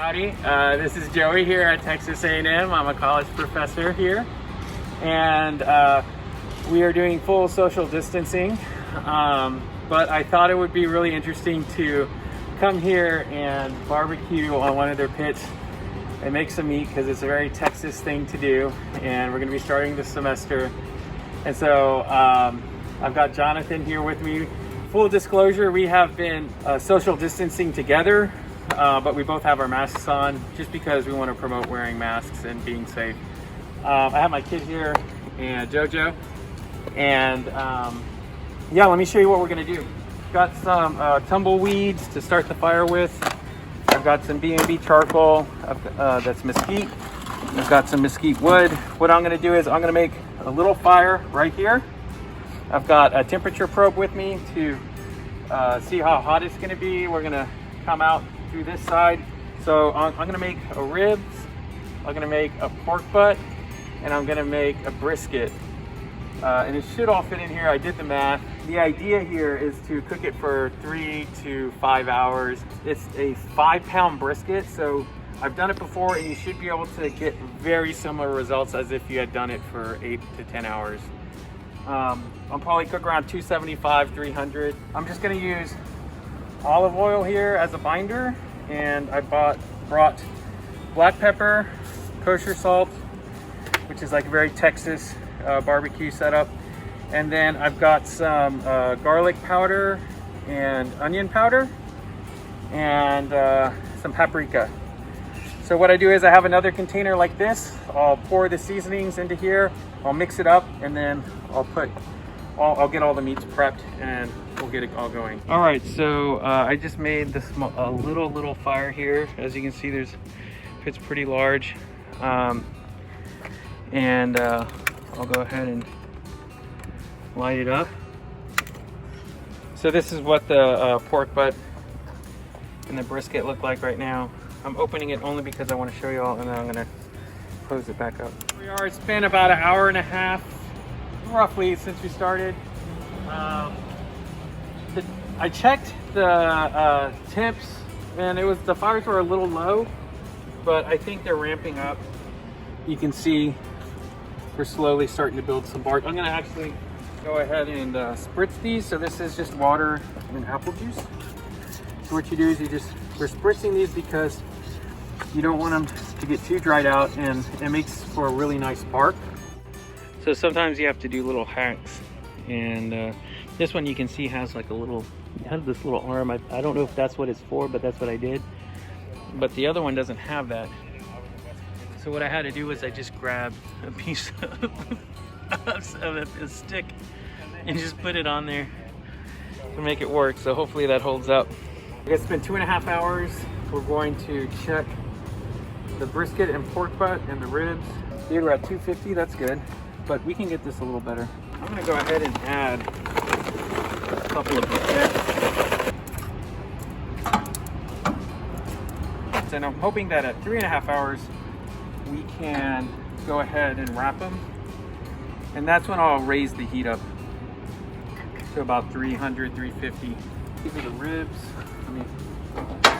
Howdy. This is Joey here at Texas A&M. I'm a college professor here, and we are doing full social distancing, but I thought it would be really interesting to come here and barbecue on one of their pits and make some meat, because it's a very Texas thing to do, and we're going to be starting this semester. And so I've got Jonathan here with me. Full disclosure, we have been social distancing together, but we both have our masks on just because we want to promote wearing masks and being safe. I have my kid here and Jojo, and yeah, let me show you what we're going to do. Got some tumbleweeds to start the fire with. I've got some B&B charcoal, that's mesquite. I've got some mesquite wood. What I'm going to do is I'm going to make a little fire right here. I've got a temperature probe with me to see how hot it's going to be. We're going to come out through this side. So I'm going to make a ribs, I'm going to make a pork butt, and I'm going to make a brisket. And it should all fit in here. I did the math. The idea here is to cook it for 3 to 5 hours. It's a 5-pound brisket, so I've done it before, and you should be able to get very similar results as if you had done it for 8 to 10 hours. I'll probably cook around 275, 300. I'm just gonna use olive oil here as a binder, and I brought black pepper, kosher salt, which is like a very Texas barbecue setup. And then I've got some garlic powder and onion powder and some paprika. So what I do is I have another container like this. I'll pour the seasonings into here, I'll mix it up, and then I'll get all the meats prepped and we'll get it all going. All right, so I just made this a little fire here. As you can see, it's pretty large. And I'll go ahead and light it up. So this is what the pork butt and the brisket look like right now. I'm opening it only because I want to show you all, and then I'm going to close it back up. Here we are. It's been about an hour and a half, roughly, since we started. I checked the temps, and the fires were a little low, but I think they're ramping up. You can see we're slowly starting to build some bark. I'm going to actually go ahead and spritz these. So this is just water and apple juice. So what you do is we're spritzing these because you don't want them to get too dried out, and it makes for a really nice bark. So sometimes you have to do little hacks, and this one you can see has like this little arm. I don't know if that's what it's for, but that's what I did. But the other one doesn't have that. So what I had to do was I just grabbed a piece of a stick and just put it on there to make it work. So hopefully that holds up. It's been 2.5 hours. We're going to check the brisket and pork butt and the ribs. Dude, we're at 250, that's good. But we can get this a little better. I'm gonna go ahead and add a couple of briquettes. And I'm hoping that at 3.5 hours, we can go ahead and wrap them. And that's when I'll raise the heat up to about 300, 350. These are the ribs. Let me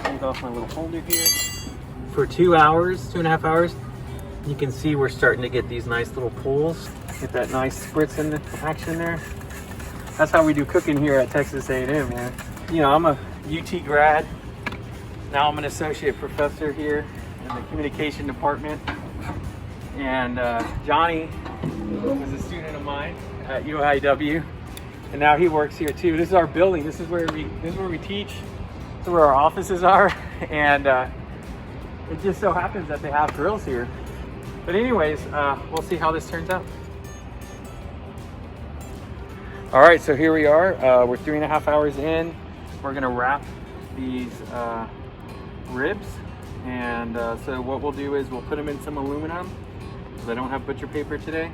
take off my little holder here. For 2.5 hours, you can see we're starting to get these nice little pulls. Get that nice spritz in the action there. That's how we do cooking here at Texas A&M, man. You know, I'm a UT grad. Now I'm an associate professor here in the communication department. And Johnny was a student of mine at UIW. And now he works here too. This is our building. This is where we teach. This is where our offices are. And it just so happens that they have grills here. But anyways, we'll see how this turns out. All right, so here we are. We're 3.5 hours in. We're gonna wrap these ribs. And so what we'll do is we'll put them in some aluminum, because I don't have butcher paper today.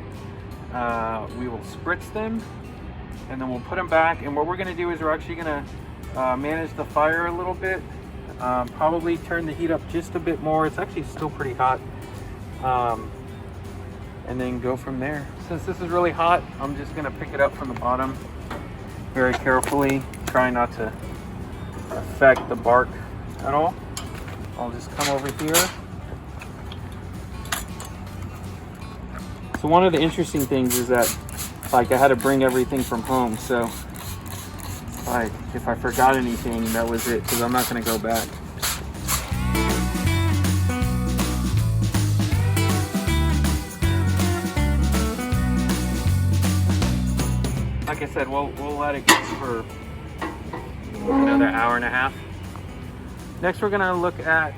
We will spritz them, and then we'll put them back. And what we're gonna do is we're actually gonna manage the fire a little bit. Probably turn the heat up just a bit more. It's actually still pretty hot. And then go from there. Since this is really hot, I'm just gonna pick it up from the bottom very carefully, try not to affect the bark at all. I'll just come over here. So one of the interesting things is that, like, I had to bring everything from home. So, like, if I forgot anything, that was it, because I'm not going to go back. Like I said, we'll let it cook for another hour and a half. Next, we're gonna look at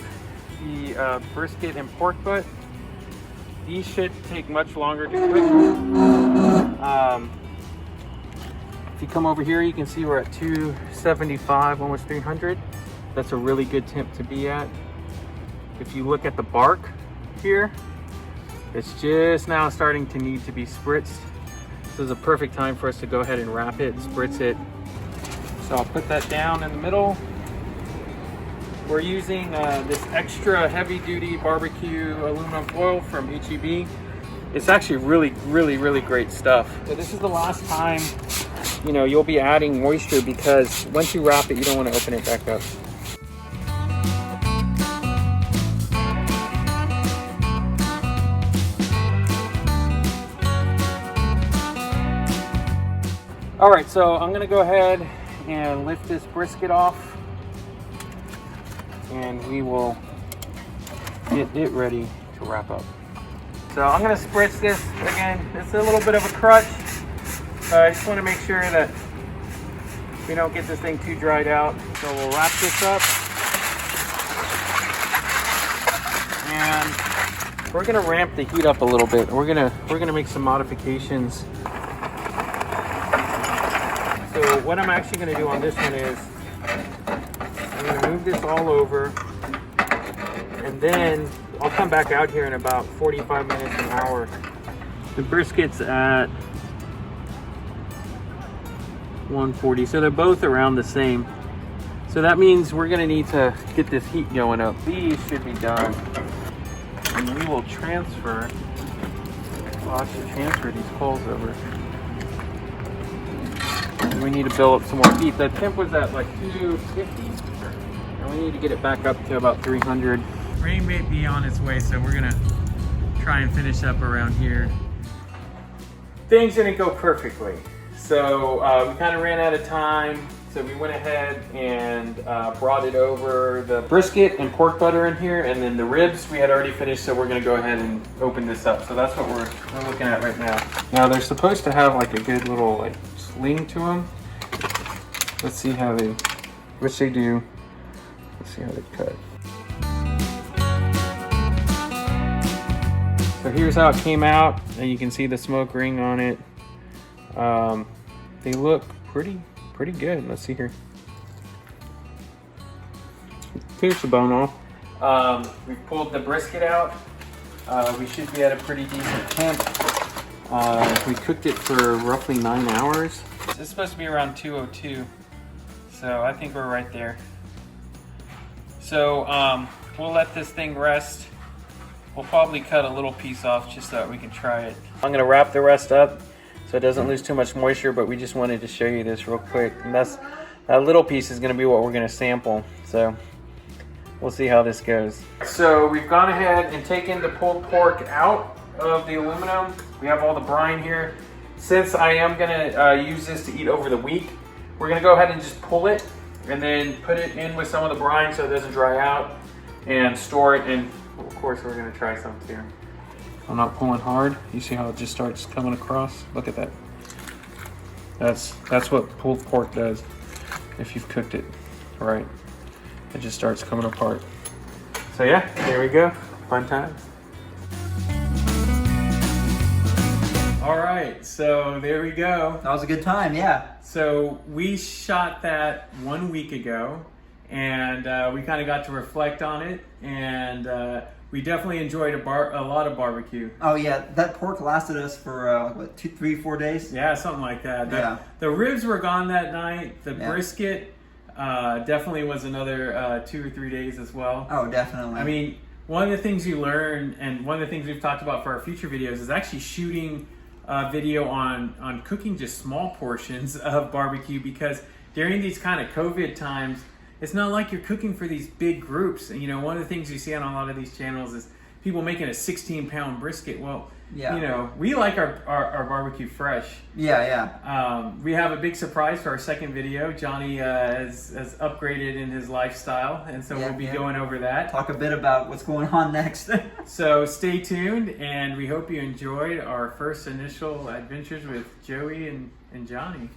the brisket and pork butt. These should take much longer to cook. If you come over here, you can see we're at 275, almost 300. That's a really good temp to be at. If you look at the bark here, it's just now starting to need to be spritzed. This is a perfect time for us to go ahead and wrap it, spritz it. So I'll put that down in the middle. We're using this extra heavy duty barbecue aluminum foil from HEB. It's actually really great stuff. So this is the last time, you know, you'll be adding moisture, because once you wrap it, you don't want to open it back up. All right, so I'm gonna go ahead and lift this brisket off, and we will get it ready to wrap up. So I'm gonna spritz this again. It's a little bit of a crutch. I just wanna make sure that we don't get this thing too dried out. So we'll wrap this up. And we're gonna ramp the heat up a little bit. We're gonna make some modifications. So what I'm actually gonna do on this one is I'm gonna move this all over, and then I'll come back out here in about 45 minutes, an hour. The brisket's at 140, so they're both around the same. So that means we're gonna need to get this heat going up. These should be done. And we will transfer, I'll actually transfer these coals over. And we need to build up some more heat. The temp was at like 250, and we need to get it back up to about 300. Rain may be on its way, so we're gonna try and finish up around here. Things didn't go perfectly. So we kind of ran out of time. So we went ahead and brought it over. The brisket and pork butter in here, and then the ribs we had already finished, so we're gonna go ahead and open this up. So that's what we're looking at right now. Now they're supposed to have like a good little like sling to them. Let's see how they, which they do. Let's see how they cut. So here's how it came out, and you can see the smoke ring on it. They look pretty good. Let's see here. Here's the bone off. We've pulled the brisket out. We should be at a pretty decent temp. We cooked it for roughly 9 hours. It's supposed to be around 202, so I think we're right there. So we'll let this thing rest. We'll probably cut a little piece off just so that we can try it. I'm gonna wrap the rest up so it doesn't lose too much moisture, but we just wanted to show you this real quick. And that little piece is gonna be what we're gonna sample. So we'll see how this goes. So we've gone ahead and taken the pulled pork out of the aluminum. We have all the brine here. Since I am gonna use this to eat over the week, we're gonna go ahead and just pull it and then put it in with some of the brine so it doesn't dry out, and store it. And of course we're gonna try some too. I'm not pulling hard. You see how it just starts coming across? Look at that. That's what pulled pork does if you've cooked it right. It just starts coming apart. So yeah, there we go. Fun times. All right, so there we go. That was a good time, yeah. So we shot that 1 week ago, and we kind of got to reflect on it, and we definitely enjoyed a lot of barbecue. Oh yeah, that pork lasted us for what, 2, 3, 4 days? Yeah, something like that. Yeah. The ribs were gone that night. The brisket definitely was another 2 or 3 days as well. Oh, definitely. I mean, one of the things you learn, and one of the things we've talked about for our future videos, is actually shooting a video on cooking just small portions of barbecue, because during these kind of COVID times, it's not like you're cooking for these big groups. And, you know, one of the things you see on a lot of these channels is people making a 16-pound brisket. Well, yeah. You know, we like our barbecue fresh. Yeah. We have a big surprise for our second video. Johnny has upgraded in his lifestyle, and so we'll be going over that. Talk a bit about what's going on next. So stay tuned, and we hope you enjoyed our first initial adventures with Joey and Johnny.